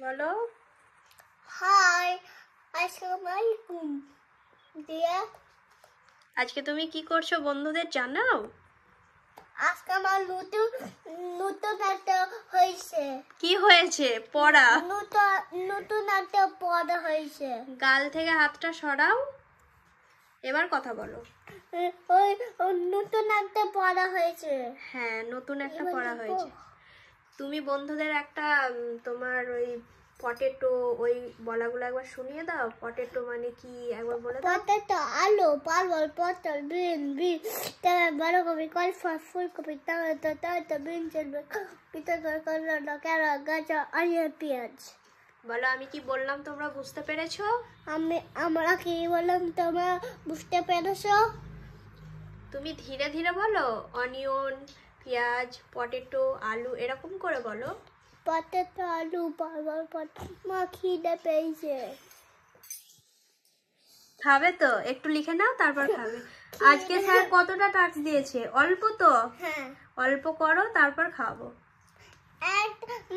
বলো। হাই, আসসালামু আলাইকুম দিয়া। আজকে তুমি কি করছো বন্ধুদের জানাও। আজকে আমার নতুন একটা হয়েছে। কি হয়েছে? পড়া। নতুন একটা পড়া হয়েছে। গাল থেকে হাতটা সরাও, এবার কথা বলো। ওই নতুন একটা পড়া হয়েছে। হ্যাঁ, নতুন একটা পড়া হয়েছে। তুমি বন্ধুদের একটা তোমার ওই পটেটো ওই বলাগুলো একবার শুনিয়ে দাও। পটেটো মানে কি একবার বলে দাও। পটেটো, আলু, পালক, পটল, বিন, বাঁধাকপি, কলফা, ফুলকপি, টমেটো, বিনস, করলা, ক্যারট, গাজর, অনিয়ন, পেঁয়াজ। বলো, আমি কি বললাম তোমরা বুঝতে পেরেছো? আমরা কি বললাম তোমরা বুঝতে পেরেছো? তুমি ধীরে ধীরে বলো। অনিয়ন, পেঁয়াজ, পটেটো, আলু এরকম করে বলো। পটেটো, আলু, পালক, পটল। মা খিদে পেয়েছে। খাবে তো? একটু লিখে নাও, তারপর খাবে। আজকে স্যার কতটা টাস্ক দিয়েছে? অল্প তো? হ্যাঁ, অল্প করো, তারপর খাবো।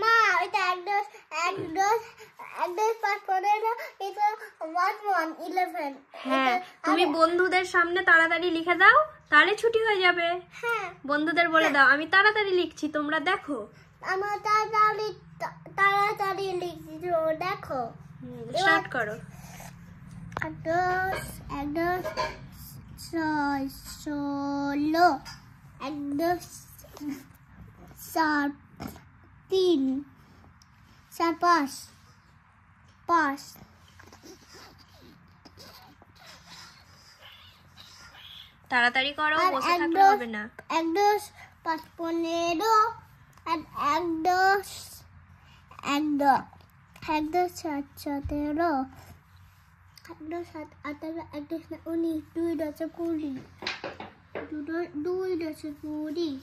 মা এটা এক দশ 5 15 এটা 1 11। হ্যাঁ, তুমি বন্ধুদের সামনে তাড়াতাড়ি লিখে দাও, তাহলে ছুটি হয়ে যাবে। হ্যাঁ, বন্ধুদের বলে দাও আমি তাড়াতাড়ি লিখছি, তোমরা দেখো। আমরা তাড়াতাড়ি লিখছি, দেখো। স্টার্ট করো। 10 16 10 7 3 4 5 তাড়াতাড়ি করো, বসে থাকলে হবে না। 10 5 15 10 7 17 10 7 18 19 2 10 20 2 10 20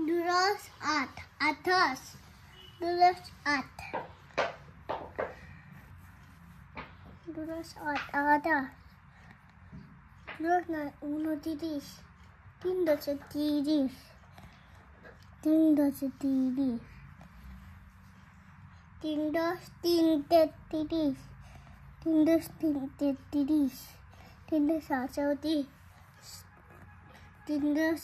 2 10 8 28 2 10 8 2 10 8 28 2 9 29 3 10 30 3 10 30 3 10 3 33 3 10 3 33 3 10 34 3 10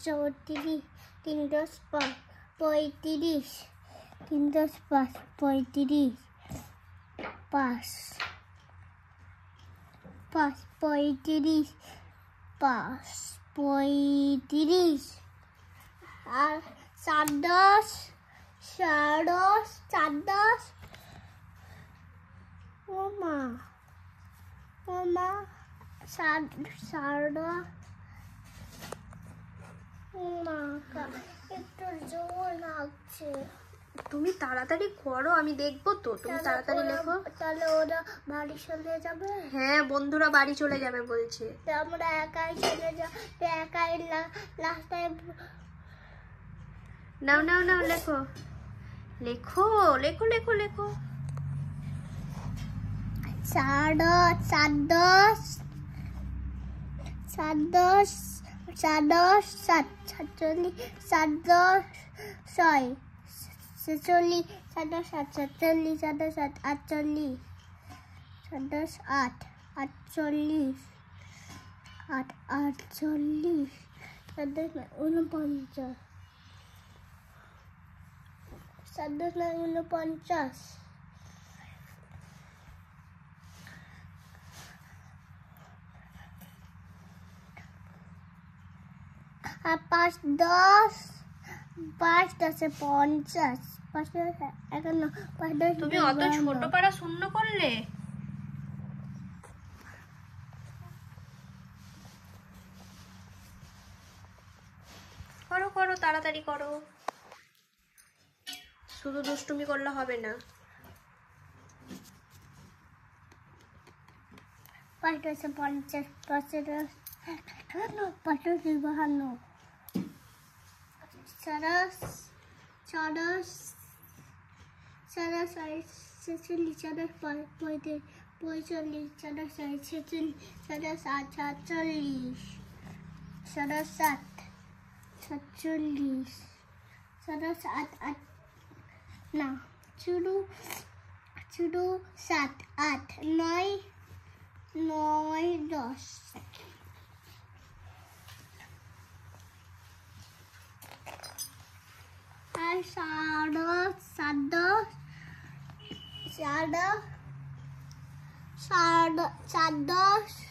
34 3 10 5 35 3 10 5 35 5 5 35 5 35 আর 7 10 4 10 4 10 ওমা 7 ওমা একটু জোর লাগছে। তুমি তাড়াতাড়ি করো, আমি দেখবো তো। তুমি তাড়াতাড়ি লেখো। তাহলে ওরা বাড়ি চলে যাবে। হ্যাঁ, বন্ধুরা বাড়ি চলে যাবে বলছে। আমরা একাই চলে যাব, একাই লাস্ট টাইম। নাও নাও নাও, লেখো লেখো লেখো লেখো লেখো। 4 10 7 10 7 10 7 10 7 47 7 10 6 46 7 10 7 47 7 10 7 48 7 10 8 48 8 48 7 10 49 7 10 49 আর 5 10 5 10 50 5 10 51 5 10 তুমি অত ছোট পারা শূন্য করলে? করো করো, তাড়াতাড়ি করো, শুধু দুষ্টুমি করলে হবে না। 5 10 50 5 10 5 10 52 40 40 40 46 40 45 45 40 46 40 47 47 47 48 না শুরু শুরু 7 8 9 9 10 আর 10 10 10